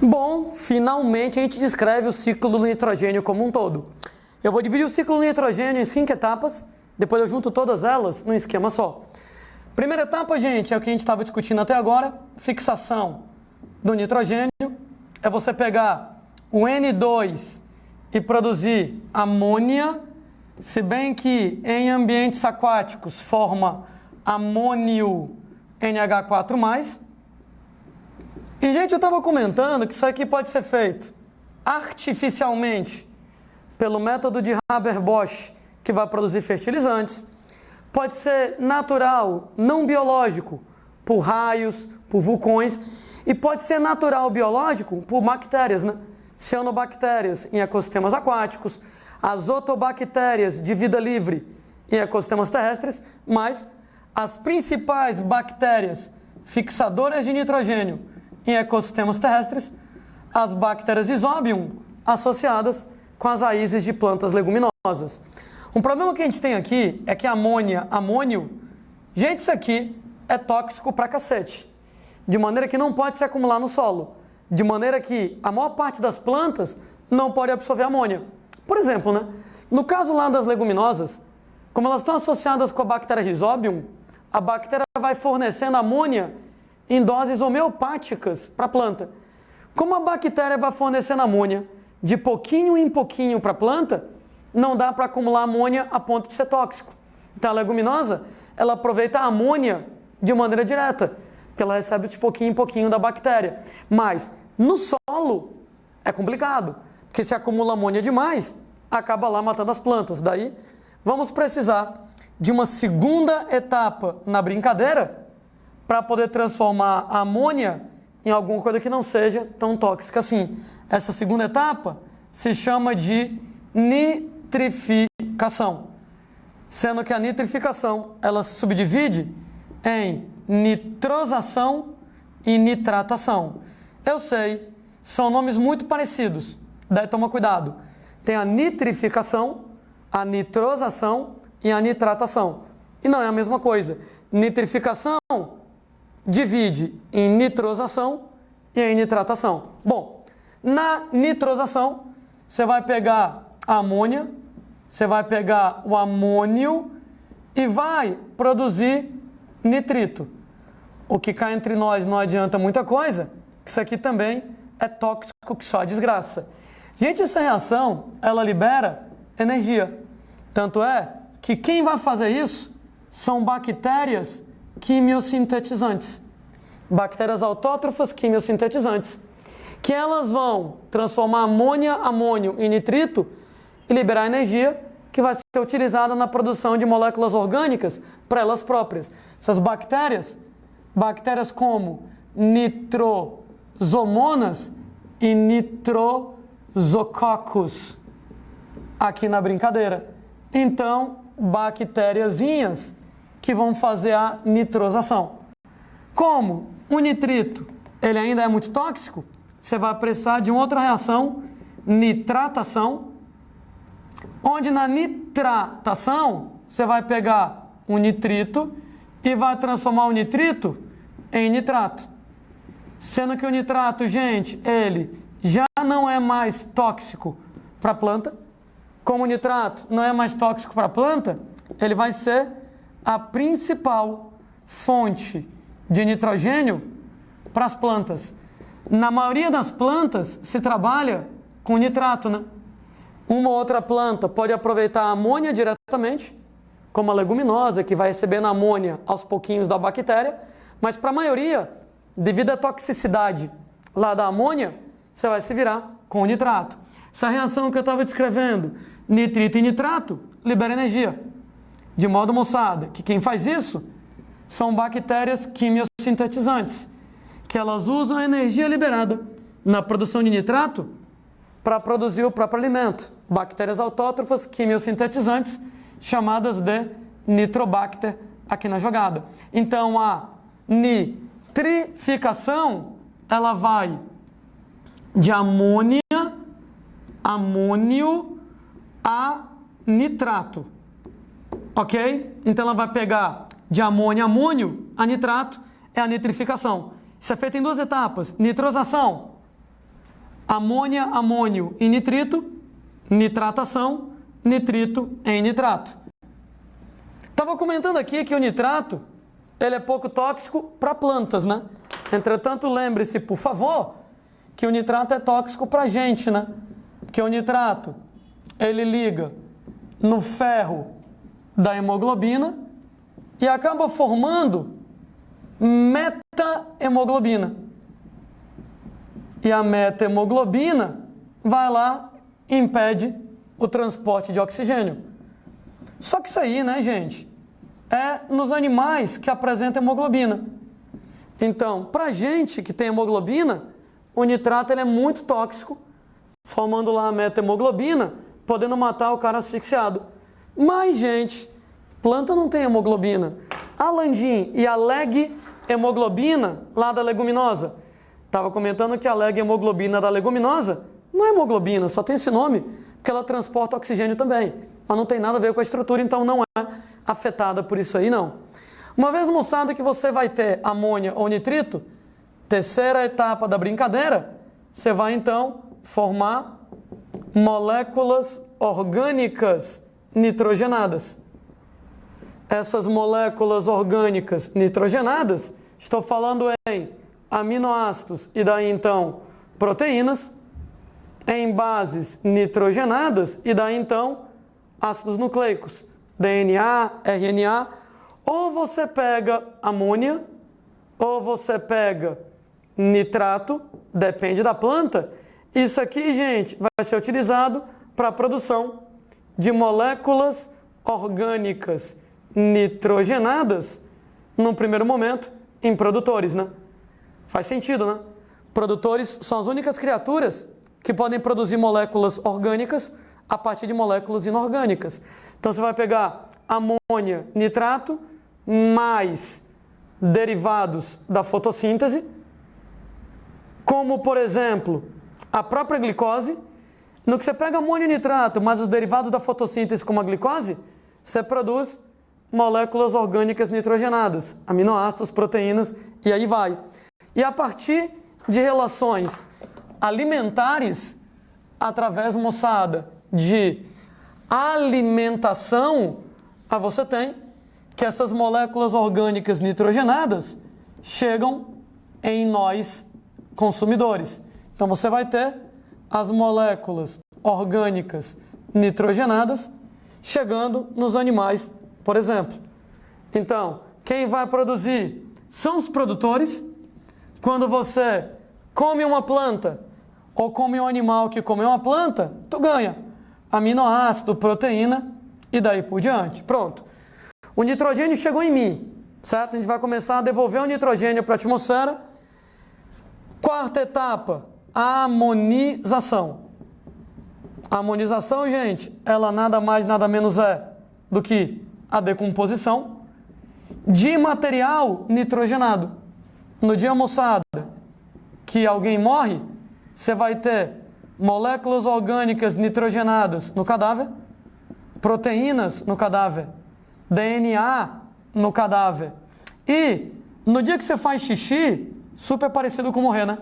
Bom, finalmente a gente descreve o ciclo do nitrogênio como um todo. Eu vou dividir o ciclo do nitrogênio em 5 etapas, depois eu junto todas elas num esquema só. Primeira etapa, gente, é o que a gente estava discutindo até agora, fixação do nitrogênio. É você pegar o N2 e produzir amônia, se bem que em ambientes aquáticos forma amônio NH4+. E, gente, eu estava comentando que isso aqui pode ser feito artificialmente pelo método de Haber-Bosch, que vai produzir fertilizantes. Pode ser natural, não biológico, por raios, por vulcões. E pode ser natural, biológico, por bactérias, né? Cianobactérias em ecossistemas aquáticos, azotobactérias de vida livre em ecossistemas terrestres, mas as principais bactérias fixadoras de nitrogênio em ecossistemas terrestres, as bactérias Rhizobium, associadas com as raízes de plantas leguminosas. Um problema que a gente tem aqui é que amônio, gente, isso aqui é tóxico pra cacete, de maneira que não pode se acumular no solo, de maneira que a maior parte das plantas não pode absorver amônia. Por exemplo, né? No caso lá das leguminosas, como elas estão associadas com a bactéria Rhizobium, a bactéria vai fornecendo amônia em doses homeopáticas para a planta. Como a bactéria vai fornecendo amônia de pouquinho em pouquinho para a planta, não dá para acumular amônia a ponto de ser tóxico. Então a leguminosa, ela aproveita a amônia de maneira direta, porque ela recebe de pouquinho em pouquinho da bactéria. Mas no solo é complicado, porque se acumula amônia demais, acaba lá matando as plantas. Daí vamos precisar de uma segunda etapa na brincadeira para poder transformar a amônia em alguma coisa que não seja tão tóxica assim. Essa segunda etapa se chama de nitrificação, sendo que a nitrificação ela se subdivide em nitrosação e nitratação. Eu sei, são nomes muito parecidos, daí toma cuidado. Tem a nitrificação, a nitrosação e a nitratação. E não é a mesma coisa. Nitrificação divide em nitrosação e em nitratação. Bom, na nitrosação, você vai pegar a amônia, você vai pegar o amônio e vai produzir nitrito. O que cá entre nós não adianta muita coisa, isso aqui também é tóxico que só a desgraça. Gente, essa reação, ela libera energia. Tanto é que quem vai fazer isso são bactérias quimiosintetizantes. Bactérias autótrofas quimiosintetizantes. Que elas vão transformar amônio em nitrito e liberar energia que vai ser utilizada na produção de moléculas orgânicas para elas próprias. Essas bactérias como nitrosomonas e nitrosococcus, aqui na brincadeira. Então, bactériazinhas que vão fazer a nitrosação. Como o nitrito ele ainda é muito tóxico, você vai precisar de uma outra reação, nitratação, onde na nitratação você vai pegar o nitrito e vai transformar o nitrito em nitrato. Sendo que o nitrato, gente, ele já não é mais tóxico para a planta. Como o nitrato não é mais tóxico para a planta, ele vai ser a principal fonte de nitrogênio para as plantas. Na maioria das plantas se trabalha com nitrato, né? Uma outra planta pode aproveitar a amônia diretamente, como a leguminosa, que vai recebendo amônia aos pouquinhos da bactéria, mas para a maioria, devido à toxicidade lá da amônia, você vai se virar com o nitrato. Essa reação que eu estava descrevendo, nitrito e nitrato, libera energia. De modo, moçada, que quem faz isso são bactérias quimiosintetizantes, que elas usam a energia liberada na produção de nitrato para produzir o próprio alimento. Bactérias autótrofas quimiosintetizantes, chamadas de nitrobacter aqui na jogada. Então, a nitrificação, ela vai de amônio a nitrato, ok? Então ela vai pegar de amônio a nitrato, é a nitrificação. Isso é feito em duas etapas. Nitrosação, amônia, amônio em nitrito, nitratação, nitrito em nitrato. Estava comentando aqui que o nitrato, ele é pouco tóxico para plantas, né? Entretanto, lembre-se, por favor, que o nitrato é tóxico para a gente, né? Porque o nitrato, ele liga no ferro da hemoglobina e acaba formando metahemoglobina. E a metahemoglobina vai lá e impede o transporte de oxigênio. Só que isso aí, né, gente, é nos animais que apresentam hemoglobina. Então, para a gente que tem hemoglobina, o nitrato ele é muito tóxico, formando lá a metahemoglobina, podendo matar o cara asfixiado. Mas, gente, planta não tem hemoglobina. A landim e a leg-hemoglobina, lá da leguminosa. Estava comentando que a leg-hemoglobina da leguminosa não é hemoglobina, só tem esse nome, porque ela transporta oxigênio também. Mas não tem nada a ver com a estrutura, então não é afetada por isso aí, não. Uma vez, moçada, que você vai ter amônia ou nitrito, terceira etapa da brincadeira, você vai, então, formar moléculas orgânicas nitrogenadas. Essas moléculas orgânicas nitrogenadas, estou falando em aminoácidos e daí então proteínas, em bases nitrogenadas e daí então ácidos nucleicos, DNA, RNA, ou você pega amônia, ou você pega nitrato, depende da planta. Isso aqui, gente, vai ser utilizado para a produção de moléculas orgânicas nitrogenadas, num primeiro momento, em produtores, né? Faz sentido, né? Produtores são as únicas criaturas que podem produzir moléculas orgânicas a partir de moléculas inorgânicas. Então você vai pegar amônia, nitrato, mais derivados da fotossíntese, como, por exemplo, a própria glicose. No que você pega amônia e nitrato, mais os derivados da fotossíntese, como a glicose, você produz moléculas orgânicas nitrogenadas, aminoácidos, proteínas, e aí vai. E a partir de relações alimentares, através, moçada, de alimentação, você tem que essas moléculas orgânicas nitrogenadas chegam em nós, consumidores. Então você vai ter as moléculas orgânicas nitrogenadas chegando nos animais, por exemplo. Então, quem vai produzir são os produtores. Quando você come uma planta ou come um animal que come uma planta, tu ganha aminoácido, proteína e daí por diante. Pronto. O nitrogênio chegou em mim, certo? A gente vai começar a devolver o nitrogênio para a atmosfera. Quarta etapa, a amonização. A amonização, gente, ela nada mais, nada menos é do que a decomposição de material nitrogenado. No dia, moçada, que alguém morre, você vai ter moléculas orgânicas nitrogenadas no cadáver, proteínas no cadáver, DNA no cadáver. E no dia que você faz xixi, super parecido com morrer, né?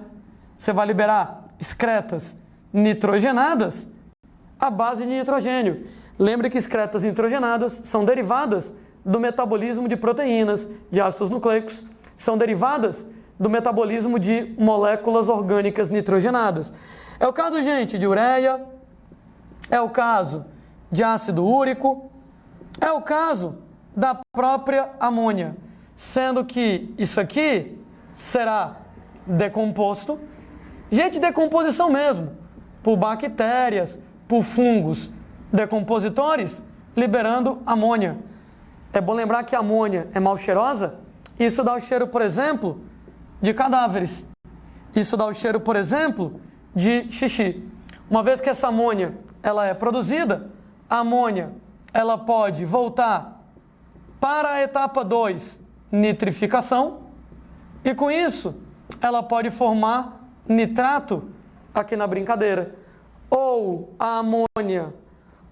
Você vai liberar excretas nitrogenadas à base de nitrogênio. Lembre que excretas nitrogenadas são derivadas do metabolismo de proteínas, de ácidos nucleicos, são derivadas do metabolismo de moléculas orgânicas nitrogenadas. É o caso, gente, de ureia, é o caso de ácido úrico, é o caso da própria amônia, sendo que isso aqui será decomposto, gente, decomposição mesmo, por bactérias, por fungos decompositores, liberando amônia. É bom lembrar que a amônia é mal cheirosa. Isso dá o cheiro, por exemplo, de cadáveres. Isso dá o cheiro, por exemplo, de xixi. Uma vez que essa amônia ela é produzida, a amônia ela pode voltar para a etapa 2, nitrificação, e com isso ela pode formar nitrato aqui na brincadeira. Ou a amônia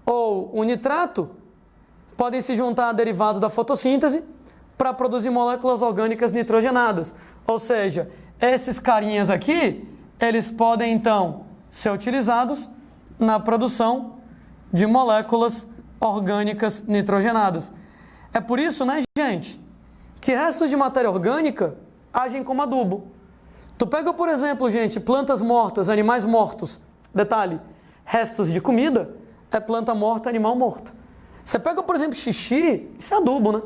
ou o nitrato podem se juntar a derivados da fotossíntese para produzir moléculas orgânicas nitrogenadas. Ou seja, esses carinhas aqui, eles podem então ser utilizados na produção de moléculas orgânicas nitrogenadas. É por isso, né, gente, que restos de matéria orgânica agem como adubo. Tu pega, por exemplo, gente, plantas mortas, animais mortos. Detalhe, restos de comida é planta morta, animal morto. Você pega, por exemplo, xixi, isso é adubo, né?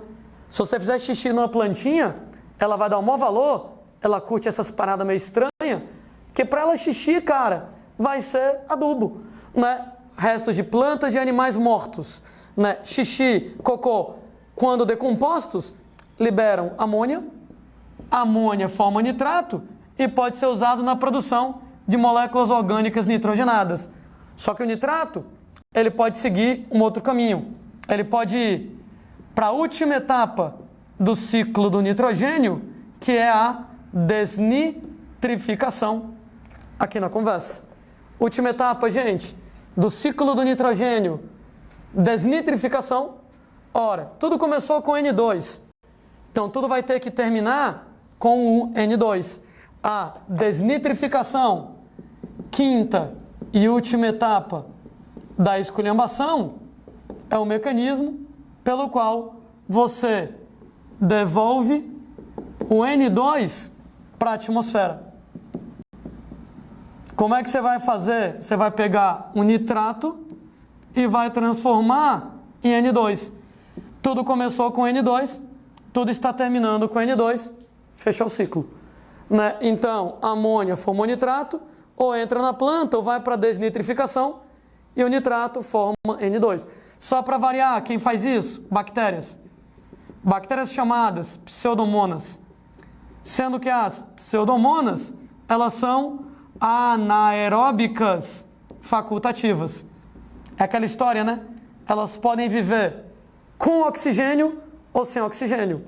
Se você fizer xixi numa plantinha, ela vai dar o maior valor, ela curte essas paradas meio estranhas, que para ela xixi, cara, vai ser adubo, né? Restos de plantas e animais mortos, né? Xixi, cocô, quando decompostos, liberam amônia, a amônia forma nitrato e pode ser usado na produção de moléculas orgânicas nitrogenadas. Só que o nitrato, ele pode seguir um outro caminho. Ele pode ir para a última etapa do ciclo do nitrogênio, que é a desnitrificação, aqui na conversa. Última etapa, gente, do ciclo do nitrogênio, desnitrificação. Ora, tudo começou com N2, então tudo vai ter que terminar com o N2. A desnitrificação, quinta e última etapa da esculhambação, é o mecanismo pelo qual você devolve o N2 para a atmosfera. Como é que você vai fazer? Você vai pegar um nitrato e vai transformar em N2. Tudo começou com N2, tudo está terminando com N2, fechou o ciclo, né? Então, a amônia forma o nitrato, ou entra na planta, ou vai para a desnitrificação, e o nitrato forma N2. Só para variar, quem faz isso? Bactérias. Bactérias chamadas pseudomonas. Sendo que as pseudomonas, elas são anaeróbicas facultativas. É aquela história, né? Elas podem viver com oxigênio ou sem oxigênio.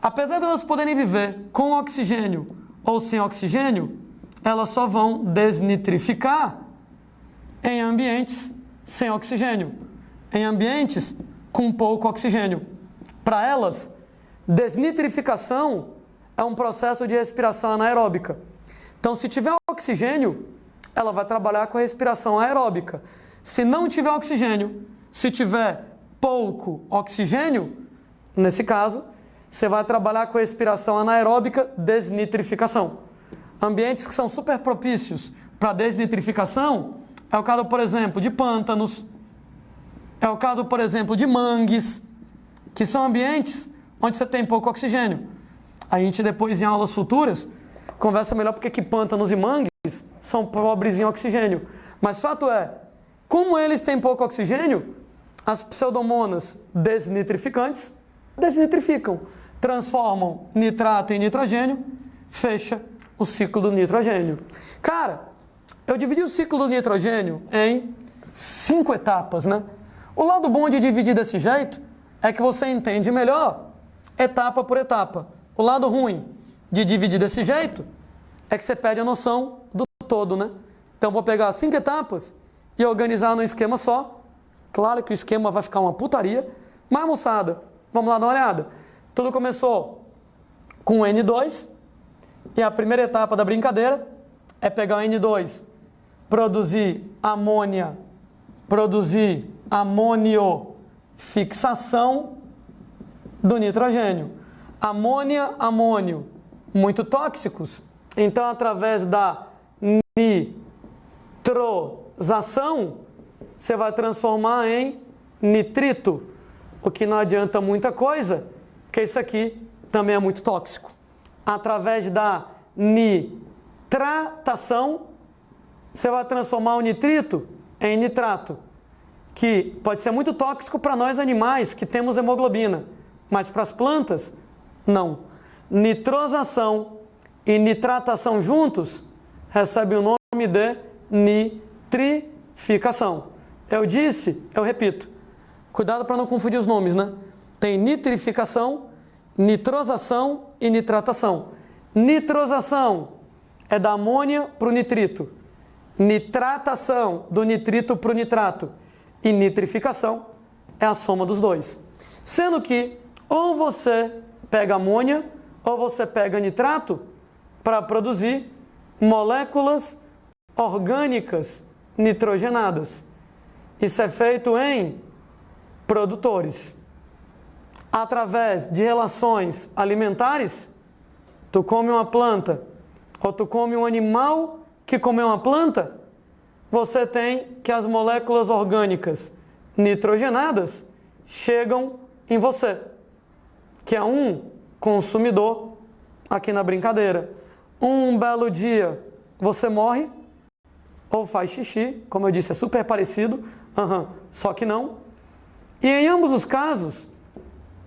Apesar de elas poderem viver com oxigênio ou sem oxigênio, elas só vão desnitrificar em ambientes sem oxigênio, em ambientes com pouco oxigênio. Para elas, desnitrificação é um processo de respiração anaeróbica. Então, se tiver oxigênio, ela vai trabalhar com a respiração aeróbica. Se não tiver oxigênio, se tiver pouco oxigênio, nesse caso, você vai trabalhar com a respiração anaeróbica, desnitrificação. Ambientes que são super propícios para desnitrificação é o caso, por exemplo, de pântanos, é o caso, por exemplo, de mangues, que são ambientes onde você tem pouco oxigênio. A gente depois, em aulas futuras, conversa melhor porque que pântanos e mangues são pobres em oxigênio. Mas fato é, como eles têm pouco oxigênio, as pseudomonas desnitrificantes desnitrificam, transformam nitrato em nitrogênio, fecha o ciclo do nitrogênio. Cara, eu dividi o ciclo do nitrogênio em 5 etapas, né? O lado bom de dividir desse jeito é que você entende melhor etapa por etapa. O lado ruim de dividir desse jeito é que você perde a noção do todo, né? Então vou pegar 5 etapas e organizar num esquema só. Claro que o esquema vai ficar uma putaria, mas moçada, vamos lá dar uma olhada. Tudo começou com o N2 e a primeira etapa da brincadeira é pegar o N2, produzir amônia, produzir amônio, fixação do nitrogênio. Amônia, amônio, muito tóxicos. Então, através da nitrosação, você vai transformar em nitrito, o que não adianta muita coisa, porque isso aqui também é muito tóxico. Através da nitratação, você vai transformar o nitrito em nitrato, que pode ser muito tóxico para nós animais que temos hemoglobina, mas para as plantas, não. Nitrosação e nitratação juntos recebem o nome de nitrificação. Eu disse, eu repito, cuidado para não confundir os nomes, né? Tem nitrificação, nitrosação e nitratação. Nitrosação é da amônia para o nitrito. Nitratação, do nitrito para o nitrato. E nitrificação é a soma dos dois. Sendo que ou você pega amônia ou você pega nitrato para produzir moléculas orgânicas nitrogenadas. Isso é feito em produtores. Através de relações alimentares, tu come uma planta, ou tu come um animal que comeu uma planta, você tem que as moléculas orgânicas nitrogenadas chegam em você, que é um consumidor aqui na brincadeira. Um belo dia você morre ou faz xixi, como eu disse, é super parecido, só que não. E em ambos os casos,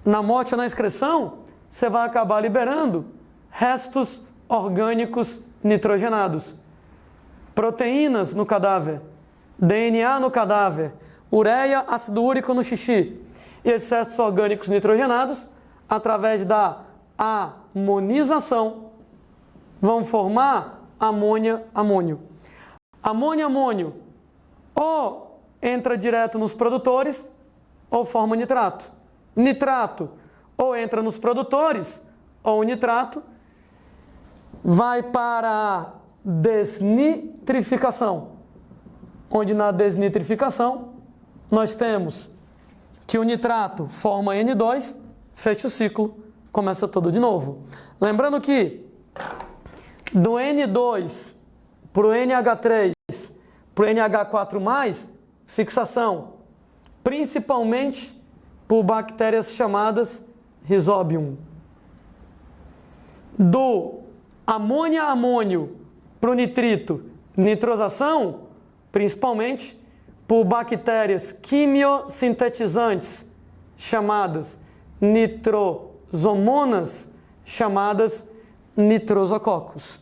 na morte ou na excreção, você vai acabar liberando restos orgânicos nitrogenados. Proteínas no cadáver, DNA no cadáver, ureia, ácido úrico no xixi. E esses restos orgânicos nitrogenados, através da amonização, vão formar amônia, amônio. Amônio, amônio, ou entra direto nos produtores, ou forma nitrato. Nitrato, ou entra nos produtores, ou nitrato, vai para a desnitrificação, onde na desnitrificação nós temos que o nitrato forma N2, fecha o ciclo, começa tudo de novo. Lembrando que do N2 para o NH3 para o NH4+, fixação, principalmente por bactérias chamadas Rhizobium. Do amônia-amônio para o nitrito, nitrosação, principalmente por bactérias quimiosintetizantes chamadas nitrosomonas, chamadas nitrosococcus.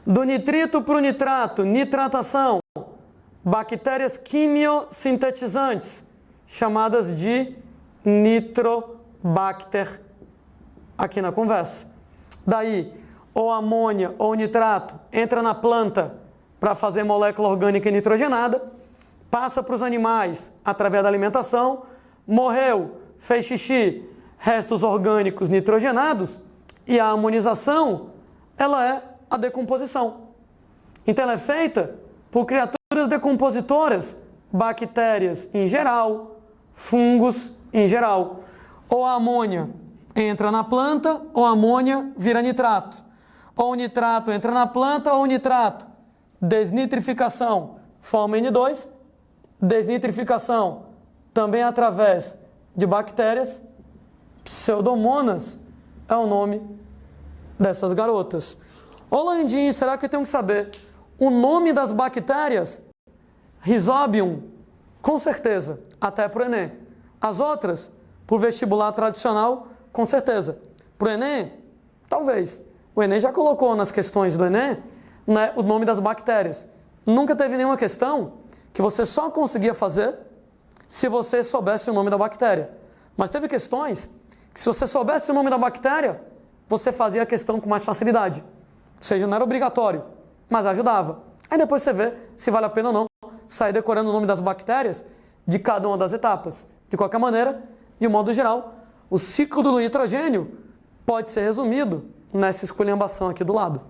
Do nitrito para o nitrato, nitratação, bactérias quimiosintetizantes chamadas de nitrobacter, aqui na conversa. Daí, ou amônia ou nitrato entra na planta para fazer molécula orgânica nitrogenada, passa para os animais através da alimentação, morreu, fez xixi, restos orgânicos nitrogenados, e a amonização, ela é a decomposição. Então ela é feita por criaturas decompositoras, bactérias em geral, fungos em geral. Ou a amônia entra na planta, ou a amônia vira nitrato. Ou o nitrato entra na planta, ou o nitrato. Desnitrificação forma N2, desnitrificação também através de bactérias. Pseudomonas é o nome dessas garotas. Ô Landim, será que eu tenho que saber o nome das bactérias? Rhizobium, com certeza, até para o Enem. As outras, para o vestibular tradicional, com certeza. Para o Enem, talvez. O Enem já colocou nas questões do Enem, né, o nome das bactérias. Nunca teve nenhuma questão que você só conseguia fazer se você soubesse o nome da bactéria. Mas teve questões que, se você soubesse o nome da bactéria, você fazia a questão com mais facilidade. Ou seja, não era obrigatório, mas ajudava. Aí depois você vê se vale a pena ou não sair decorando o nome das bactérias de cada uma das etapas. De qualquer maneira, de modo geral, o ciclo do nitrogênio pode ser resumido nessa esculhambação aqui do lado.